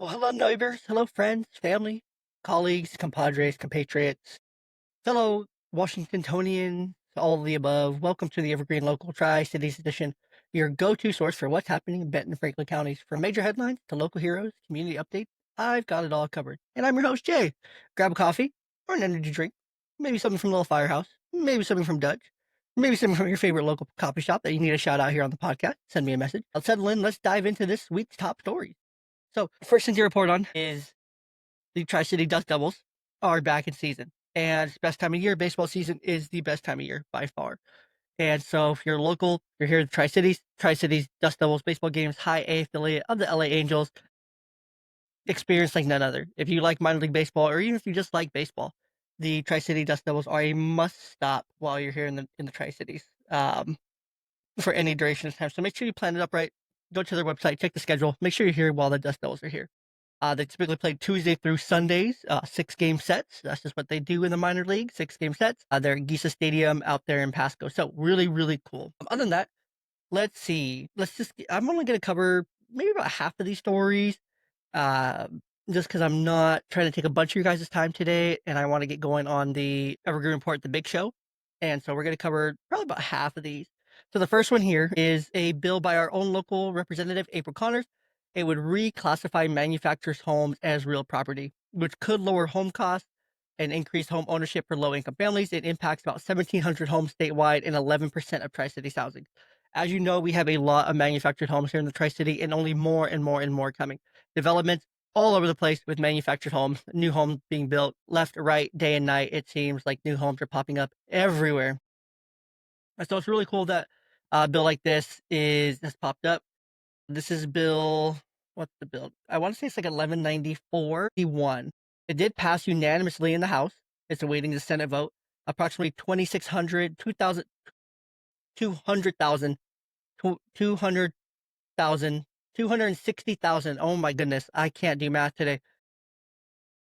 Well, hello, neighbors. Hello, friends, family, colleagues, compadres, compatriots, fellow Washingtonians, all of the above. Welcome to the Evergreen Local Tri-Cities Edition, your go-to source for what's happening in Benton and Franklin counties. From major headlines to local heroes, community updates, I've got it all covered. And I'm your host, Jay. Grab a coffee or an energy drink, maybe something from Little Firehouse, maybe something from Dutch, maybe something from your favorite local coffee shop that you need a shout out here on the podcast. Send me a message. I'll settle in. Let's dive into this week's top stories. So, first thing to report on is the Tri-City Dust Devils are back in season. And it's best time of year. Baseball season is the best time of year by far. And so if you're local, you're here at the Tri-Cities Dust Devils baseball games, high A affiliate of the LA Angels, experience like none other. If you like minor league baseball, or even if you just like baseball, the Tri-City Dust Devils are a must stop while you're here in the Tri-Cities for any duration of time. So make sure you plan it up right. Go to their website, check the schedule, make sure you're here while the Dust Devils are here. They typically play Tuesday through Sundays, 6-game sets. That's just what they do in the minor league, 6-game sets. They're at Gisa Stadium out there in Pasco. So really, really cool. Other than that, let's see. I'm only going to cover maybe about half of these stories, uh, just because I'm not trying to take a bunch of your guys' time today, and I want to get going on the Evergreen Report, the big show. And so we're going to cover probably about half of these. So the first one here is a bill by our own local representative, April Connors. It would reclassify manufacturers' homes as real property, which could lower home costs and increase home ownership for low-income families. It impacts about 1,700 homes statewide and 11% of Tri-Cities housing. As you know, we have a lot of manufactured homes here in the Tri-City, and only more and more and more coming. Developments all over the place with manufactured homes, new homes being built left, right, day and night. It seems like new homes are popping up everywhere. So it's really cool that a bill like this has popped up. This is what's the bill? I want to say it's like 1194. He won. It did pass unanimously in the House. It's awaiting the Senate vote. Approximately 2,600, 2,000, 200,000, 200,000, 260,000. Oh my goodness. I can't do math today.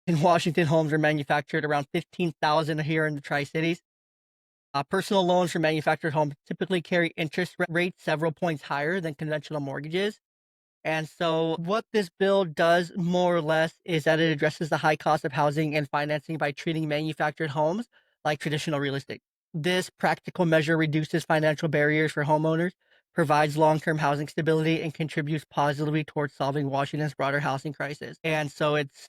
In Washington, homes are manufactured around 15,000 here in the Tri-Cities. Personal loans for manufactured homes typically carry interest rates several points higher than conventional mortgages. And so, what this bill does more or less is that it addresses the high cost of housing and financing by treating manufactured homes like traditional real estate. This practical measure reduces financial barriers for homeowners, provides long term housing stability, and contributes positively towards solving Washington's broader housing crisis. And so, it's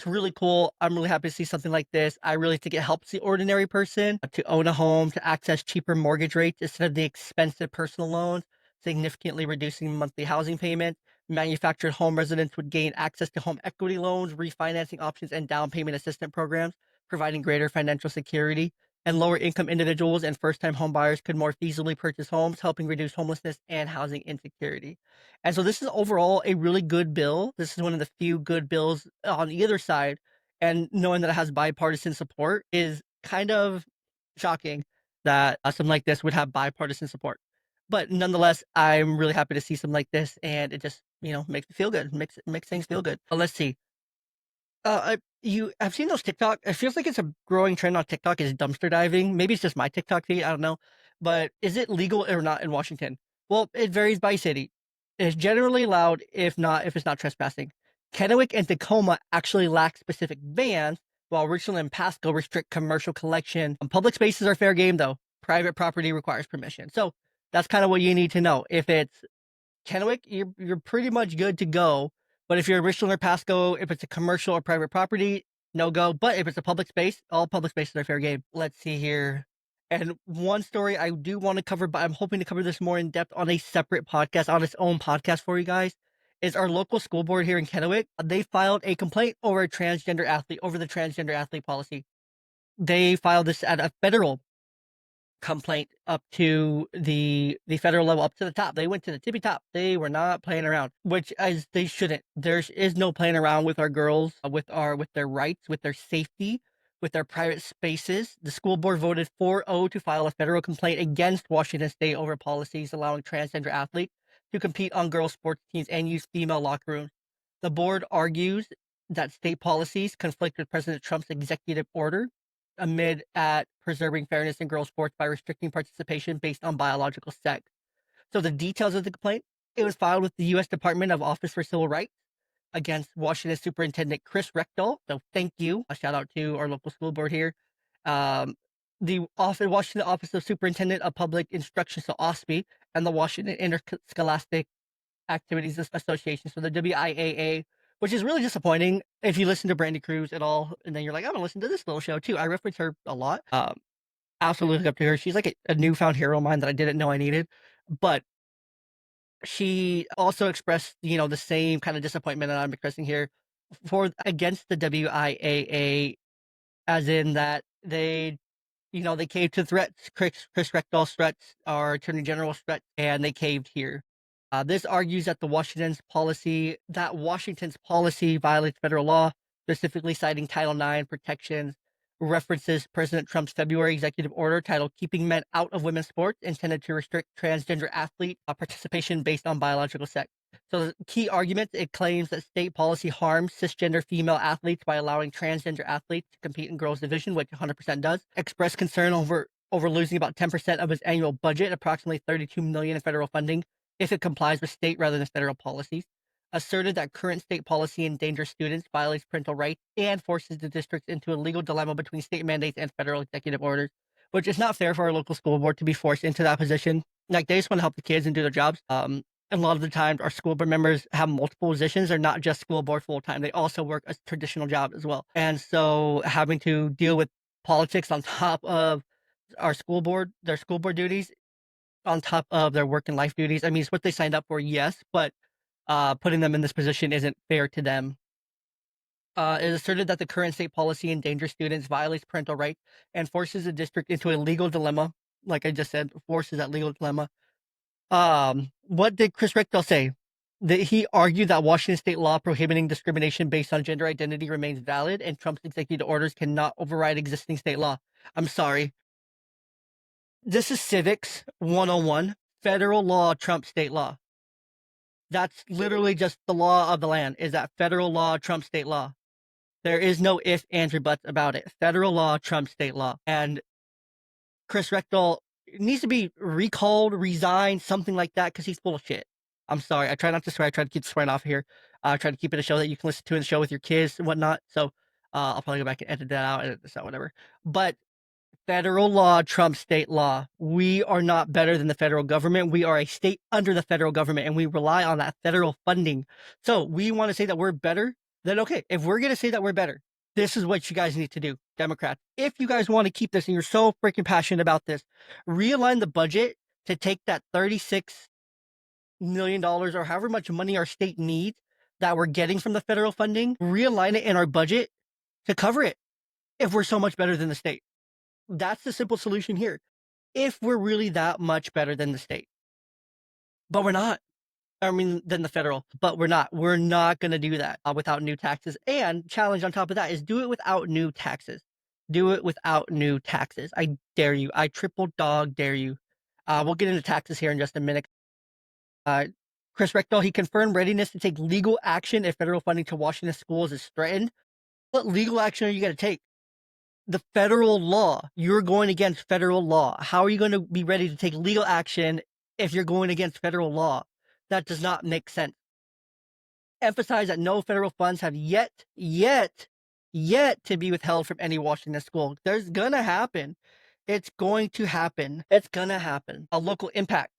really cool. I'm really happy to see something like this. I really think it helps the ordinary person to own a home, to access cheaper mortgage rates instead of the expensive personal loans, significantly reducing monthly housing payments. Manufactured home residents would gain access to home equity loans, refinancing options, and down payment assistance programs, providing greater financial security. And lower income individuals and first time home buyers could more feasibly purchase homes, helping reduce homelessness and housing insecurity. And so this is overall a really good bill. This is one of the few good bills on either side. And knowing that it has bipartisan support is kind of shocking that something like this would have bipartisan support. But nonetheless, I'm really happy to see something like this, and it just makes me feel good, makes things feel good. Let's see. I've seen those TikTok. It feels like it's a growing trend on TikTok is dumpster diving. Maybe it's just my TikTok feed. I don't know. But is it legal or not in Washington? Well, it varies by city. It's generally allowed if it's not trespassing. Kennewick and Tacoma actually lack specific bans, while Richland and Pasco restrict commercial collection. Public spaces are fair game, though. Private property requires permission. So that's kind of what you need to know. If it's Kennewick, you're pretty much good to go. But if you're in Richland or Pasco, if it's a commercial or private property, no go. But if it's a public space, all public spaces are fair game. Let's see here. And one story I do want to cover, but I'm hoping to cover this more in depth on a separate podcast, on its own podcast for you guys, is our local school board here in Kennewick. They filed a complaint over the transgender athlete policy. They filed this at a federal complaint up to the federal level, up to the top. They went to the tippy top. They were not playing around, which as they shouldn't. There is no playing around with our girls, with their rights, with their safety, with their private spaces. The school board voted 4-0 to file a federal complaint against Washington State over policies allowing transgender athletes to compete on girls' sports teams and use female locker rooms. The board argues that state policies conflict with President Trump's executive order amid at preserving fairness in girls' sports by restricting participation based on biological sex. So the details of the complaint, it was filed with the U.S. Department of Office for Civil Rights. against Washington Superintendent Chris Reckdahl. So thank you. A shout out to our local school board here. The Washington Office of Superintendent of Public Instruction, so OSPI, and the Washington Interscholastic Activities Association, so the WIAA, which is really disappointing if you listen to Brandy Cruz at all, and then you're like, I'm gonna listen to this little show too. I reference her a lot. Absolutely look up to her. She's like a newfound hero of mine that I didn't know I needed. But she also expressed, the same kind of disappointment that I'm expressing here against the WIAA, as in that they caved to threats. Chris Reckdahl's threats, our Attorney General's threats, and they caved here. This argues that Washington's policy violates federal law, specifically citing Title IX protections, references President Trump's February executive order titled Keeping Men Out of Women's Sports, intended to restrict transgender athlete participation based on biological sex. So the key argument, it claims that state policy harms cisgender female athletes by allowing transgender athletes to compete in girls' division, which 100% does. Expressed concern over losing about 10% of its annual budget, approximately $32 million in federal funding, if it complies with state rather than federal policies. Asserted that current state policy endangers students, violates parental rights, and forces the districts into a legal dilemma between state mandates and federal executive orders, which is not fair for our local school board to be forced into that position. Like, they just want to help the kids and do their jobs. A lot of the times, our school board members have multiple positions. They're not just school board full time. They also work a traditional job as well. And so having to deal with politics on top of their school board duties, on top of their work and life duties. I mean, it's what they signed up for, yes, but putting them in this position isn't fair to them. It is asserted that the current state policy endangers students, violates parental rights, and forces the district into a legal dilemma. Like I just said, forces that legal dilemma. What did Chris Reckdahl say? That he argued that Washington state law prohibiting discrimination based on gender identity remains valid, and Trump's executive orders cannot override existing state law. I'm sorry. This is civics 101. Federal law trumps state law. That's literally just the law of the land, is that federal law trumps state law. There is no ifs, ands, or buts about it. Federal law trumps state law. And Chris Reckdahl needs to be recalled, resigned, something like that, because he's full of shit. I'm sorry. I try not to swear. I try to keep swearing off here. I try to keep it a show that you can listen to in the show with your kids and whatnot. So I'll probably go back and edit that out, edit this out, whatever. But federal law trumps state law. We are not better than the federal government. We are a state under the federal government, and we rely on that federal funding. So we want to say that we're better, then okay. If we're going to say that we're better, this is what you guys need to do, Democrats. If you guys want to keep this and you're so freaking passionate about this, realign the budget to take that $36 million or however much money our state needs that we're getting from the federal funding, realign it in our budget to cover it if we're so much better than the state. That's the simple solution here. If we're really that much better than the state, but we're not. I mean, than the federal, but we're not. We're not going to do that without new taxes. And challenge on top of that is do it without new taxes. Do it without new taxes. I dare you. I triple dog dare you. We'll get into taxes here in just a minute. Chris Reckdahl, he confirmed readiness to take legal action if federal funding to Washington schools is threatened. What legal action are you going to take? The federal law. You're going against federal law. How are you going to be ready to take legal action if you're going against federal law? That does not make sense. Emphasize that no federal funds have yet to be withheld from any Washington school. There's gonna happen. It's going to happen. It's gonna happen. A local impact.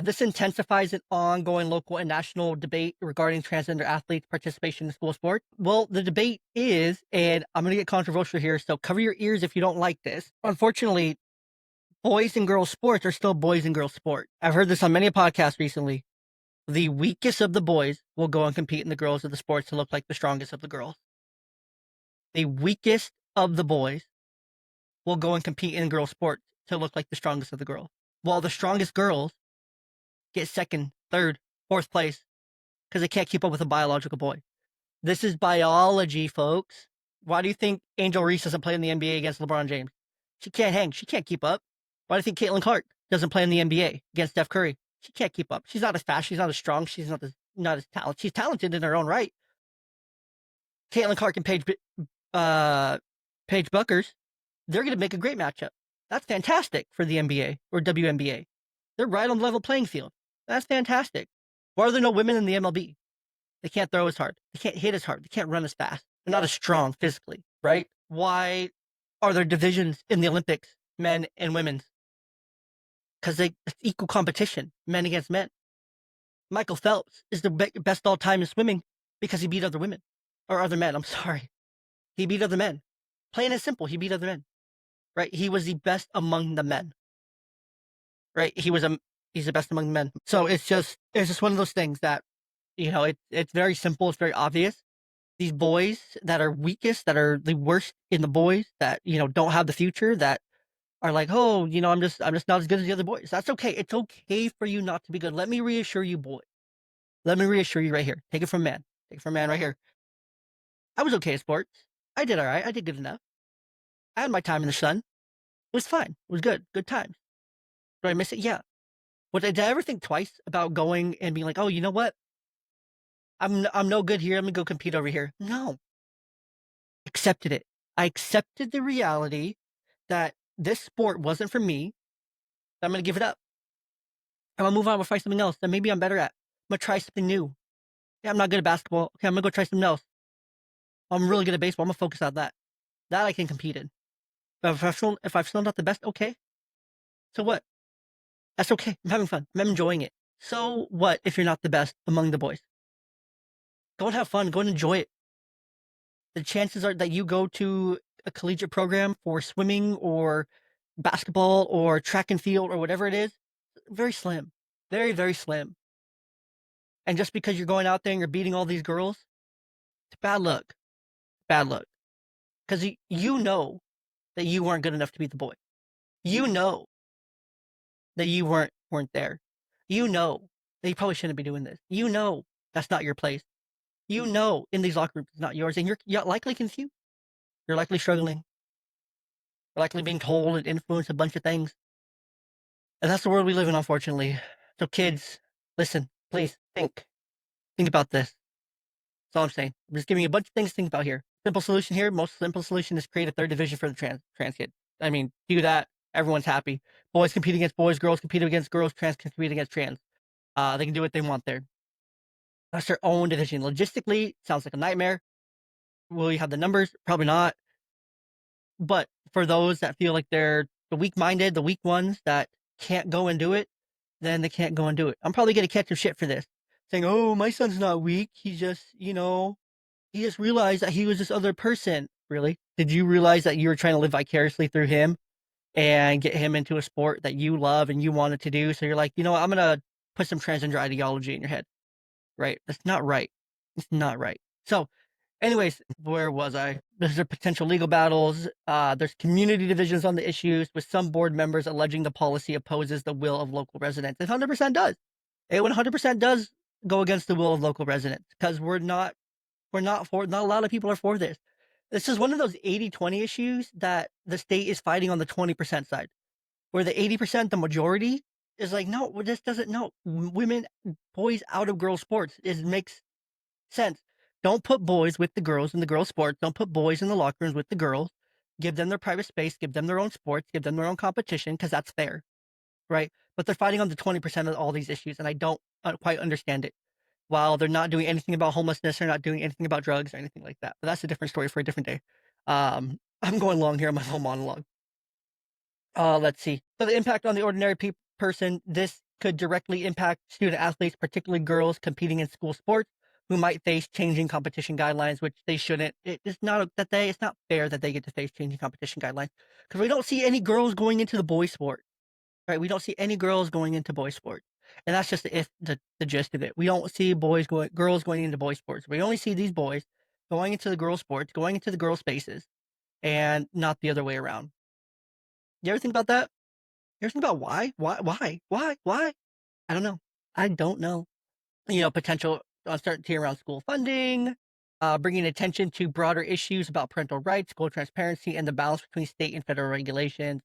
This intensifies an ongoing local and national debate regarding transgender athletes' participation in school sports. Well, the debate is, and I'm going to get controversial here, so cover your ears if you don't like this. Unfortunately, boys and girls sports are still boys and girls sport. I've heard this on many podcasts recently. The weakest of the boys will go and compete in the girls of the sports to look like the strongest of the girls. The weakest of the boys will go and compete in girls sports to look like the strongest of the girls. While the strongest girls get second, third, fourth place because they can't keep up with a biological boy. This is biology, folks. Why do you think Angel Reese doesn't play in the NBA against LeBron James? She can't hang. She can't keep up. Why do you think Caitlin Clark doesn't play in the NBA against Steph Curry? She can't keep up. She's not as fast. She's not as strong. She's not as talented. She's talented in her own right. Caitlin Clark and Paige Buckers, they're going to make a great matchup. That's fantastic for the NBA or WNBA. They're right on the level playing field. That's fantastic. Why are there no women in the MLB? They can't throw as hard. They can't hit as hard. They can't run as fast. They're not as strong physically, right? Why are there divisions in the Olympics, men and women's? Because it's equal competition, men against men. Michael Phelps is the best all time in swimming because he beat other women or other men. I'm sorry. He beat other men. Plain and simple, he beat other men, right? He was the best among the men, right? He's the best among the men. So it's just one of those things that, it's very simple. It's very obvious. These boys that are weakest, that are the worst in the boys, that, don't have the future, that are like, oh, I'm just not as good as the other boys. That's okay. It's okay for you not to be good. Let me reassure you, boy. Let me reassure you right here. Take it from man. Take it from man right here. I was okay at sports. I did all right. I did good enough. I had my time in the sun. It was fine. It was good. Good times. Did I miss it? Yeah. Did I ever think twice about going and being like, oh, you know what? I'm no good here. I'm gonna go compete over here. No. Accepted it. I accepted the reality that this sport wasn't for me. I'm gonna give it up. I'm gonna move on and find something else that maybe I'm better at. I'm gonna try something new. Yeah, I'm not good at basketball. Okay, I'm gonna go try something else. I'm really good at baseball. I'm gonna focus on that. That I can compete in. But if I'm still not the best, okay. So what? That's okay. I'm having fun. I'm enjoying it. So what if you're not the best among the boys? Go and have fun. Go and enjoy it. The chances are that you go to a collegiate program for swimming or basketball or track and field or whatever it is, very slim. Very, very slim. And just because you're going out there and you're beating all these girls, it's bad luck. Bad luck. Because you know that you weren't good enough to beat the boy. You know that you weren't there. You know that you probably shouldn't be doing this. You know that's not your place. You know in these locker rooms it's not yours, and you're likely confused. You're likely struggling. You're likely being told and influenced a bunch of things. And that's the world we live in, unfortunately. So kids, listen, please think about this. That's all I'm saying. I'm just giving you a bunch of things to think about here. Simple solution here. Most simple solution is create a third division for the trans kid. I mean, do that. Everyone's happy. Boys compete against boys. Girls compete against girls. Trans compete against trans. They can do what they want there. That's their own division. Logistically, sounds like a nightmare. Will you have the numbers? Probably not. But for those that feel like they're the weak-minded, the weak ones that can't go and do it, then they can't go and do it. I'm probably gonna catch some shit for this, saying, "Oh, my son's not weak. He just, he just realized that he was this other person." Really? Did you realize that you were trying to live vicariously through him and get him into a sport that you love and you wanted to do? So you're like, what? I'm gonna put some transgender ideology in your head, right? That's not right. It's not right. So, anyways, where was I? There's potential legal battles. There's community divisions on the issues, with some board members alleging the policy opposes the will of local residents. It 100% does. It 100% does go against the will of local residents, because not a lot of people are for this. This is one of those 80-20 issues that the state is fighting on the 20% side, where the 80%, the majority, is like, no, this doesn't, no, women, boys out of girls sports. It makes sense. Don't put boys with the girls in the girls' sports. Don't put boys in the locker rooms with the girls. Give them their private space. Give them their own sports. Give them their own competition, because that's fair, right? But they're fighting on the 20% of all these issues, and I don't quite understand it. While they're not doing anything about homelessness, they're not doing anything about drugs or anything like that. But that's a different story for a different day. I'm going long here on my whole monologue. Let's see. So the impact on the ordinary person, this could directly impact student athletes, particularly girls competing in school sports, who might face changing competition guidelines, which they shouldn't. It's not fair that they get to face changing competition guidelines, because we don't see any girls going into the boys sport, right? We don't see any girls going into boys sport, and that's just the gist of it. We don't see girls going into boys sports. We only see these boys going into the girls sports, going into the girls spaces, and not the other way around. You ever think about that? You ever think about why? Why? I don't know. I don't know. Potential uncertainty around school funding, bringing attention to broader issues about parental rights, school transparency, and the balance between state and federal regulations.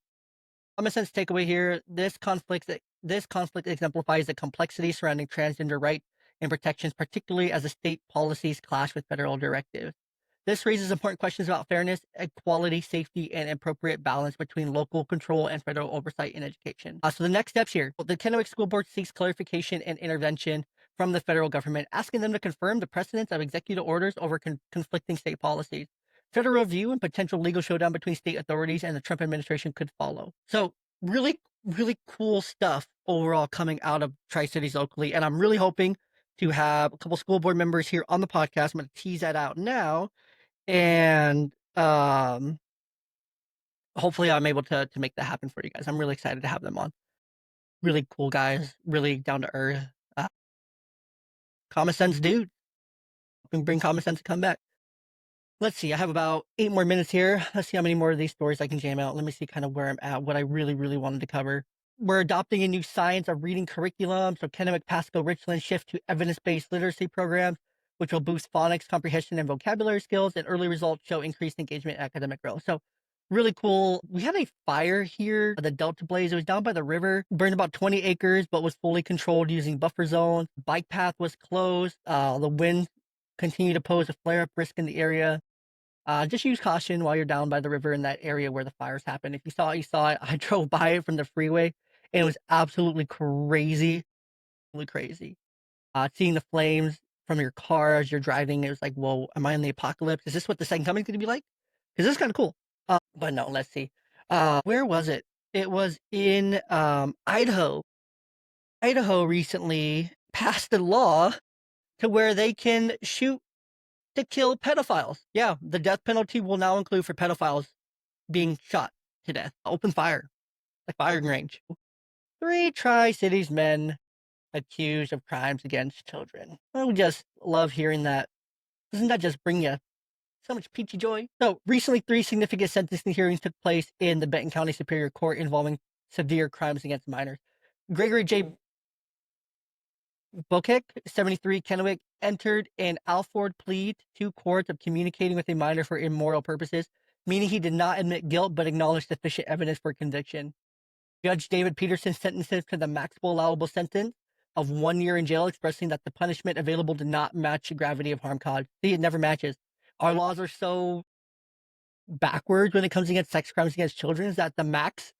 I'm a sense takeaway here. This conflict exemplifies the complexity surrounding transgender rights and protections, particularly as the state policies clash with federal directives. This raises important questions about fairness, equality, safety, and appropriate balance between local control and federal oversight in education. So the next steps here. The Kennewick School Board seeks clarification and intervention from the federal government, asking them to confirm the precedence of executive orders over conflicting state policies. Federal review and potential legal showdown between state authorities and the Trump administration could follow. So really, really cool stuff overall coming out of Tri-Cities locally. And I'm really hoping to have a couple school board members here on the podcast. I'm going to tease that out now. And hopefully I'm able to make that happen for you guys. I'm really excited to have them on. Really cool guys, really down to earth. Common sense dude. Bring common sense to come back. Let's see, I have about 8 more minutes here. Let's see how many more of these stories I can jam out. Let me see kind of where I'm at, what I really, really wanted to cover. We're adopting a new science of reading curriculum. So Kennewick, Pasco, Richland shift to evidence-based literacy programs, which will boost phonics, comprehension, and vocabulary skills, and early results show increased engagement and academic growth. So really cool. We had a fire here, the Delta Blaze. It was down by the river, burned about 20 acres, but was fully controlled using buffer zone. Bike path was closed. The wind continued to pose a flare-up risk in the area. Just use caution while you're down by the river in that area where the fires happened. If you saw it, you saw it. I drove by it from the freeway, and it was absolutely crazy, really crazy. Seeing the flames from your car as you're driving, it was like, whoa, am I in the apocalypse? Is this what the second coming is going to be like? Because this is kind of cool. But no, let's see. Where was it? It was in Idaho. Idaho recently passed a law to where they can shoot to kill pedophiles. Yeah, the death penalty will now include for pedophiles being shot to death. Open fire, like firing range. 3 Tri-Cities men accused of crimes against children. I would just love hearing that. Doesn't that just bring you so much peachy joy? So recently, 3 significant sentencing hearings took place in the Benton County Superior Court involving severe crimes against minors. Gregory J. Bokek, 73, Kennewick, entered an Alford plea to 2 courts of communicating with a minor for immoral purposes, meaning he did not admit guilt but acknowledged sufficient evidence for conviction. Judge David Peterson sentenced him to the maximum allowable sentence of 1 year in jail, expressing that the punishment available did not match the gravity of harm caused. See, it never matches. Our laws are so backwards when it comes against sex crimes against children is that the max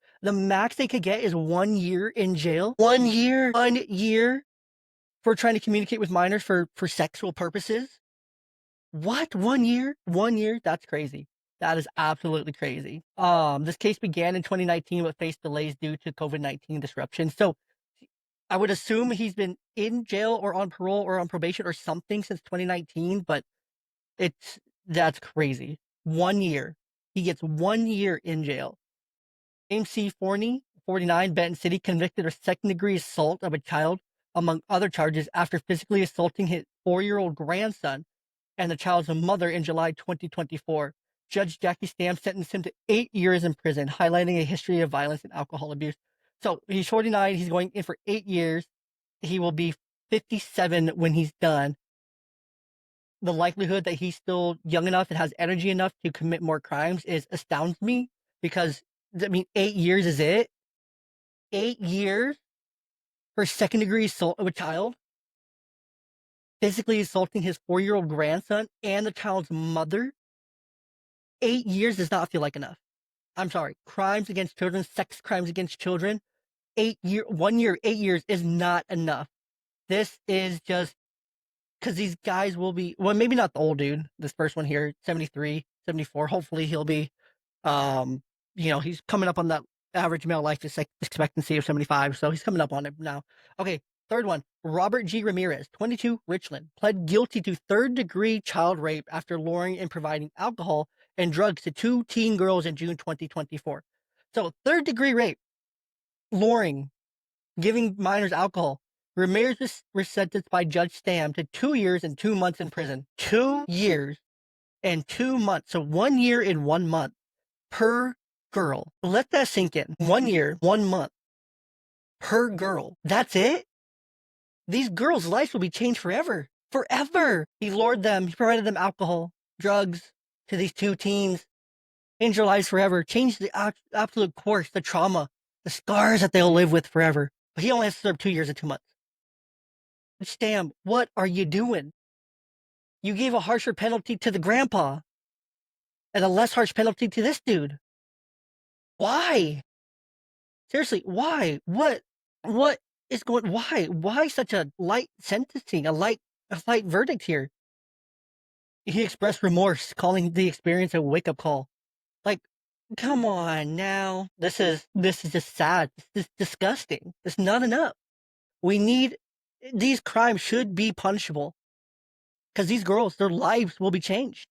they could get is 1 year in jail. 1 year. 1 year for trying to communicate with minors for sexual purposes. What? 1 year? 1 year? That's crazy. That is absolutely crazy. This case began in 2019 but faced delays due to COVID-19 disruption. So I would assume he's been in jail or on parole or on probation or something since 2019, but that's crazy. 1 year. He gets 1 year in jail. James C. Forney, 49, Benton City, convicted of second-degree assault of a child, among other charges, after physically assaulting his 4-year-old grandson and the child's mother in July 2024. Judge Jackie Stam sentenced him to 8 years in prison, highlighting a history of violence and alcohol abuse. So he's 49. He's going in for 8 years. He will be 57 when he's done. The likelihood that he's still young enough and has energy enough to commit more crimes astounds me, because, I mean, 8 years is it? 8 years for second-degree assault of a child? Physically assaulting his 4-year-old grandson and the child's mother? 8 years does not feel like enough. I'm sorry. Crimes against children, sex crimes against children, 1 year, 8 years is not enough. This is just because these guys will be, well, maybe not the old dude, this first one here, 73, 74. Hopefully he'll be, he's coming up on that average male life expectancy of 75. So he's coming up on it now. Okay. Third one, Robert G. Ramirez, 22, Richland, pled guilty to 3rd-degree child rape after luring and providing alcohol and drugs to 2 teen girls in June 2024. So 3rd-degree rape, luring, giving minors alcohol. Ramirez was sentenced by Judge Stam to 2 years and 2 months in prison. 2 years and 2 months. So 1 year and 1 month per girl. Let that sink in. 1 year, 1 month per girl. That's it? These girls' lives will be changed forever. Forever. He lured them. He provided them alcohol, drugs to these 2 teens. Changed their lives forever. Changed the absolute course, the trauma, the scars that they'll live with forever. But he only has to serve 2 years and 2 months. Stam, what are you doing? You gave a harsher penalty to the grandpa and a less harsh penalty to this dude. Why? Seriously, why? What is going? Why such a light sentencing, a light verdict here? He expressed remorse, calling the experience a wake-up call. Like, come on now. This is just sad. This is disgusting. It's not enough. We need these crimes should be punishable because these girls, their lives will be changed.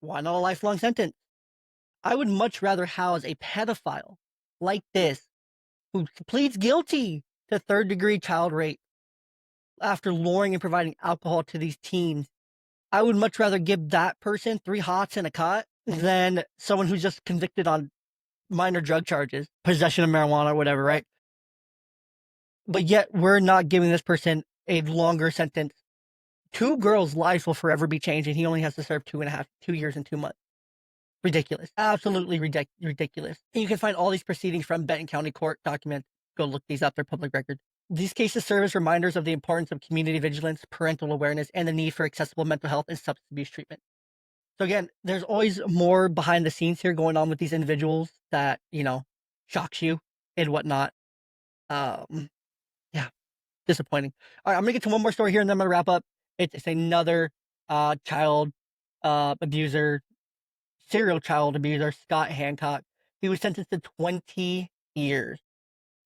Why not a lifelong sentence? I would much rather house a pedophile like this who pleads guilty to third-degree child rape after luring and providing alcohol to these teens. I would much rather give that person 3 hots and a cot than someone who's just convicted on minor drug charges, possession of marijuana or whatever, right? But yet we're not giving this person a longer sentence. 2 girls' lives will forever be changed, and he only has to serve 2 years and 2 months. Ridiculous. Absolutely ridiculous. And you can find all these proceedings from Benton County Court documents. Go look these up, they're public record. These cases serve as reminders of the importance of community vigilance, parental awareness, and the need for accessible mental health and substance abuse treatment. So again, there's always more behind the scenes here going on with these individuals that, shocks you and whatnot. Yeah, disappointing. All right, I'm gonna get to one more story here and then I'm gonna wrap up. It's another child abuser, serial child abuser, Scott Hancock. He was sentenced to 20 years.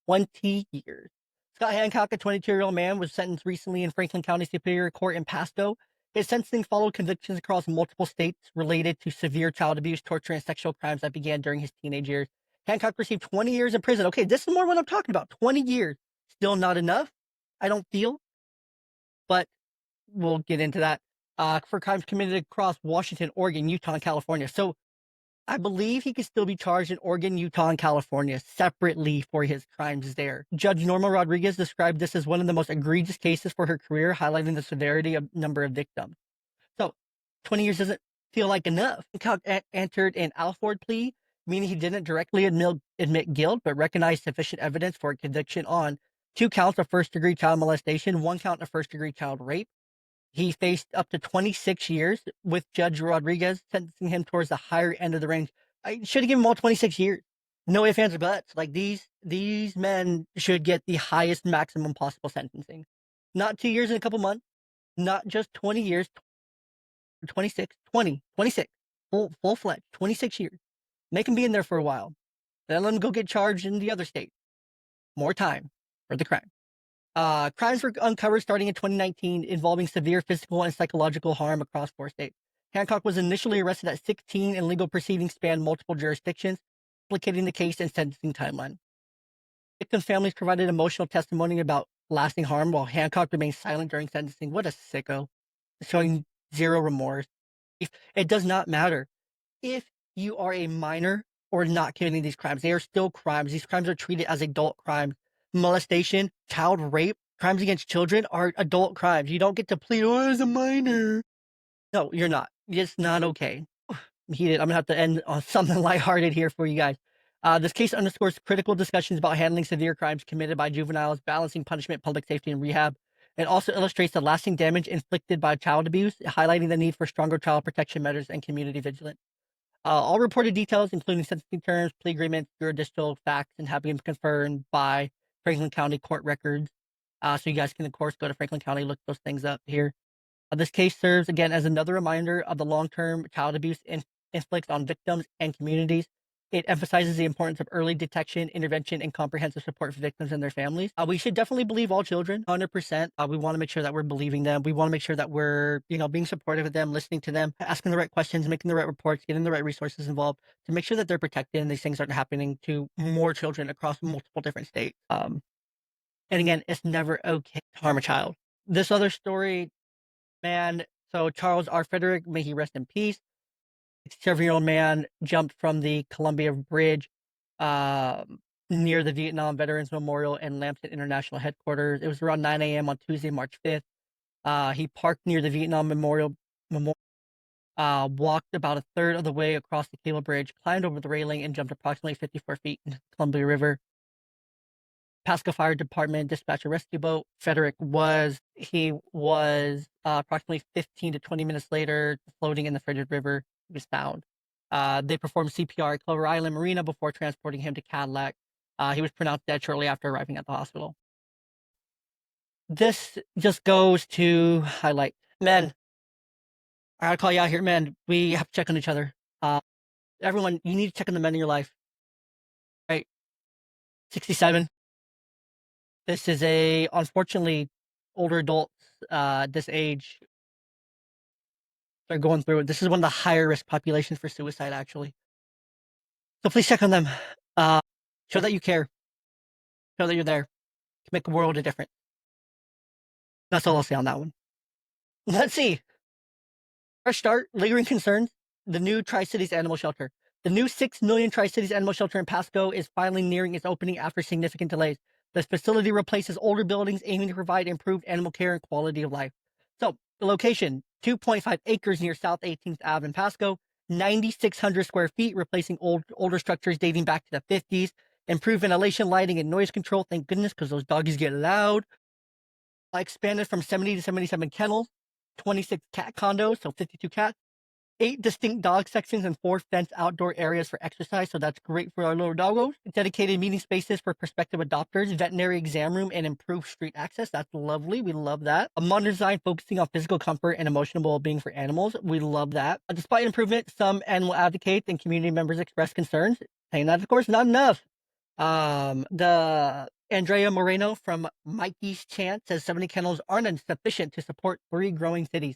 20 years. Scott Hancock, a 22-year-old man, was sentenced recently in Franklin County Superior Court in Pasco. His sentencing followed convictions across multiple states related to severe child abuse, torture, and sexual crimes that began during his teenage years. Hancock received 20 years in prison. Okay, this is more what I'm talking about. 20 years. Still not enough, I don't feel, but we'll get into that. For crimes committed across Washington, Oregon, Utah, and California. So I believe he could still be charged in Oregon, Utah, and California separately for his crimes there. Judge Norma Rodriguez described this as one of the most egregious cases for her career, highlighting the severity of number of victims. So 20 years doesn't feel like enough. Hancock entered an Alford plea, meaning he didn't directly admit guilt, but recognized sufficient evidence for a conviction on 2 counts of first-degree child molestation, 1 count of first-degree child rape. He faced up to 26 years, with Judge Rodriguez sentencing him towards the higher end of the range. I should have given him all 26 years. No ifs, ands, or buts. Like these men should get the highest maximum possible sentencing. Not 2 years and a couple months, not just 20 years, 26, 20, 26, full-fledged, 26 years. Make him be in there for a while. Then let him go get charged in the other state. More time for the crime. Crimes were uncovered starting in 2019 involving severe physical and psychological harm across 4 states. Hancock was initially arrested at 16 and legal proceedings spanned multiple jurisdictions, complicating the case and sentencing timeline. Victims' families provided emotional testimony about lasting harm while Hancock remained silent during sentencing. What a sicko. Showing zero remorse. It does not matter if you are a minor or not committing these crimes. They are still crimes. These crimes are treated as adult crimes. Molestation, child rape, crimes against children are adult crimes. You don't get to plead, oh, as a minor. No, you're not. It's not okay. Heated. I'm gonna have to end on something lighthearted here for you guys. This case underscores critical discussions about handling severe crimes committed by juveniles, balancing punishment, public safety, and rehab. It also illustrates the lasting damage inflicted by child abuse, highlighting the need for stronger child protection measures and community vigilance. All reported details, including sentencing terms, plea agreements, jurisdictional facts, and have been confirmed by Franklin County court records. So you guys can, of course, go to Franklin County, look those things up here. This case serves, again, as another reminder of the long-term child abuse inflicts on victims and communities. It emphasizes the importance of early detection, intervention, and comprehensive support for victims and their families. We should definitely believe all children, 100%. We want to make sure that we're believing them. We want to make sure that we're, being supportive of them, listening to them, asking the right questions, making the right reports, getting the right resources involved to make sure that they're protected and these things aren't happening to more children across multiple different states. And again, it's never okay to harm a child. This other story, man, so Charles R. Frederick, may he rest in peace. 7-year-old man jumped from the Columbia Bridge near the Vietnam Veterans Memorial and Lampton International Headquarters. It was around 9 a.m. on Tuesday, March 5th. He parked near the Vietnam Memorial, walked about a third of the way across the cable bridge, climbed over the railing, and jumped approximately 54 feet into the Columbia River. Pasco Fire Department dispatched a rescue boat. Frederick was approximately 15 to 20 minutes later floating in the frigid river. He was found. They performed CPR at Clover Island Marina before transporting him to Cadillac. He was pronounced dead shortly after arriving at the hospital. this just goes to highlight men. I gotta call you out here, man. We have to check on each other. Everyone, you need to check on the men in your life. Right? 67. This is unfortunately, older adults, this age are going through it. This is one of the higher risk populations for suicide, actually. So please check on them. Show that you care. Show that you're there. To make a world of difference. That's all I'll say on that one. Let's see. Fresh start, lingering concerns. The new Tri-Cities Animal Shelter. The new 6 million Tri-Cities Animal Shelter in Pasco is finally nearing its opening after significant delays. This facility replaces older buildings aiming to provide improved animal care and quality of life. So, the location, 2.5 acres near South 18th Ave in Pasco, 9,600 square feet, replacing older structures dating back to the 50s, improved ventilation, lighting, and noise control, thank goodness, because those doggies get loud. Expanded from 70 to 77 kennels, 26 cat condos, so 52 cats, 8 distinct dog sections, and 4 fenced outdoor areas for exercise, so that's great for our little doggos. Dedicated meeting spaces for prospective adopters, veterinary exam room, and improved street access. That's lovely. We love that. A modern design focusing on physical comfort and emotional well-being for animals. We love that. Despite improvement, some animal advocates and community members express concerns, saying that, of course, not enough. The Andrea Moreno from Mikey's Chance says 70 kennels aren't sufficient to support 3 growing cities.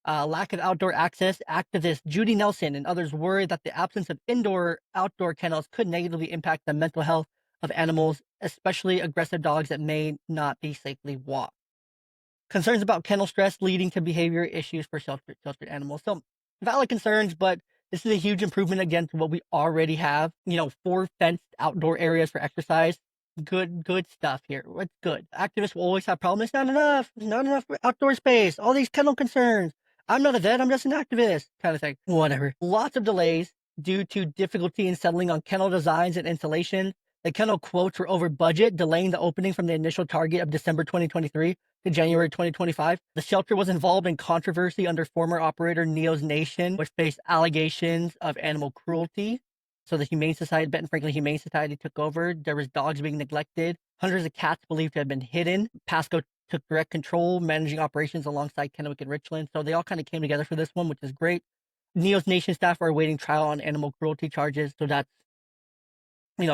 Lack of outdoor access. Activist Judy Nelson and others worry that the absence of outdoor kennels could negatively impact the mental health of animals, especially aggressive dogs that may not be safely walked. Concerns about kennel stress leading to behavior issues for sheltered animals. So valid concerns, but this is a huge improvement against what we already have. 4 fenced outdoor areas for exercise. Good stuff here. What's good? Activists will always have problems. It's not enough. There's not enough outdoor space. All these kennel concerns. I'm not a vet. I'm just an activist, kind of thing. Whatever. Lots of delays due to difficulty in settling on kennel designs and installation. The kennel quotes were over budget, delaying the opening from the initial target of December 2023 to January 2025. The shelter was involved in controversy under former operator Neo's Nation, which faced allegations of animal cruelty. So the Humane Society, Benton Franklin Humane Society, took over. There was dogs being neglected. Hundreds of cats believed to have been hidden. Pasco took direct control, managing operations alongside Kennewick and Richland. So they all kind of came together for this one, which is great. Neo's Nation staff are awaiting trial on animal cruelty charges. So that's,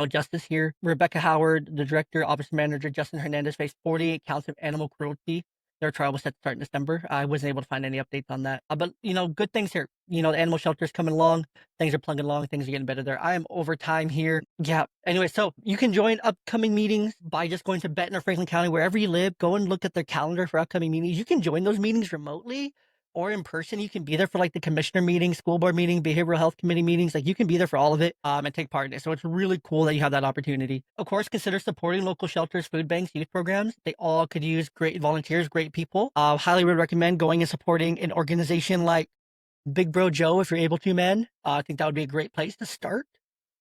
justice here. Rebecca Howard, the director, office manager, Justin Hernandez faced 48 counts of animal cruelty. Their trial was set to start in December. I wasn't able to find any updates on that. But, good things here. The animal shelter's coming along. Things are plugging along. Things are getting better there. I am over time here. Yeah. Anyway, so you can join upcoming meetings by just going to Benton or Franklin County, wherever you live. Go and look at their calendar for upcoming meetings. You can join those meetings remotely or in person. You can be there for the commissioner meeting, school board meeting, behavioral health committee meetings. You can be there for all of it and take part in it. So it's really cool that you have that opportunity. Of course, consider supporting local shelters, food banks, youth programs. They all could use great volunteers, great people. Highly would recommend going and supporting an organization like Big Bro Joe if you're able to, man. I think that would be a great place to start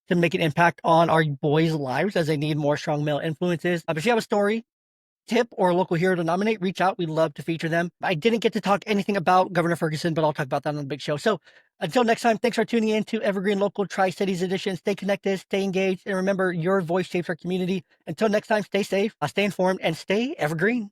to make an impact on our boys' lives as they need more strong male influences. If you have a story, tip, or a local hero to nominate, reach out. We'd love to feature them. I didn't get to talk anything about Governor Ferguson, but I'll talk about that on the big show. So until next time, thanks for tuning in to Evergreen Local Tri-Cities Edition. Stay connected, stay engaged, and remember, your voice shapes our community. Until next time, stay safe, stay informed, and stay evergreen.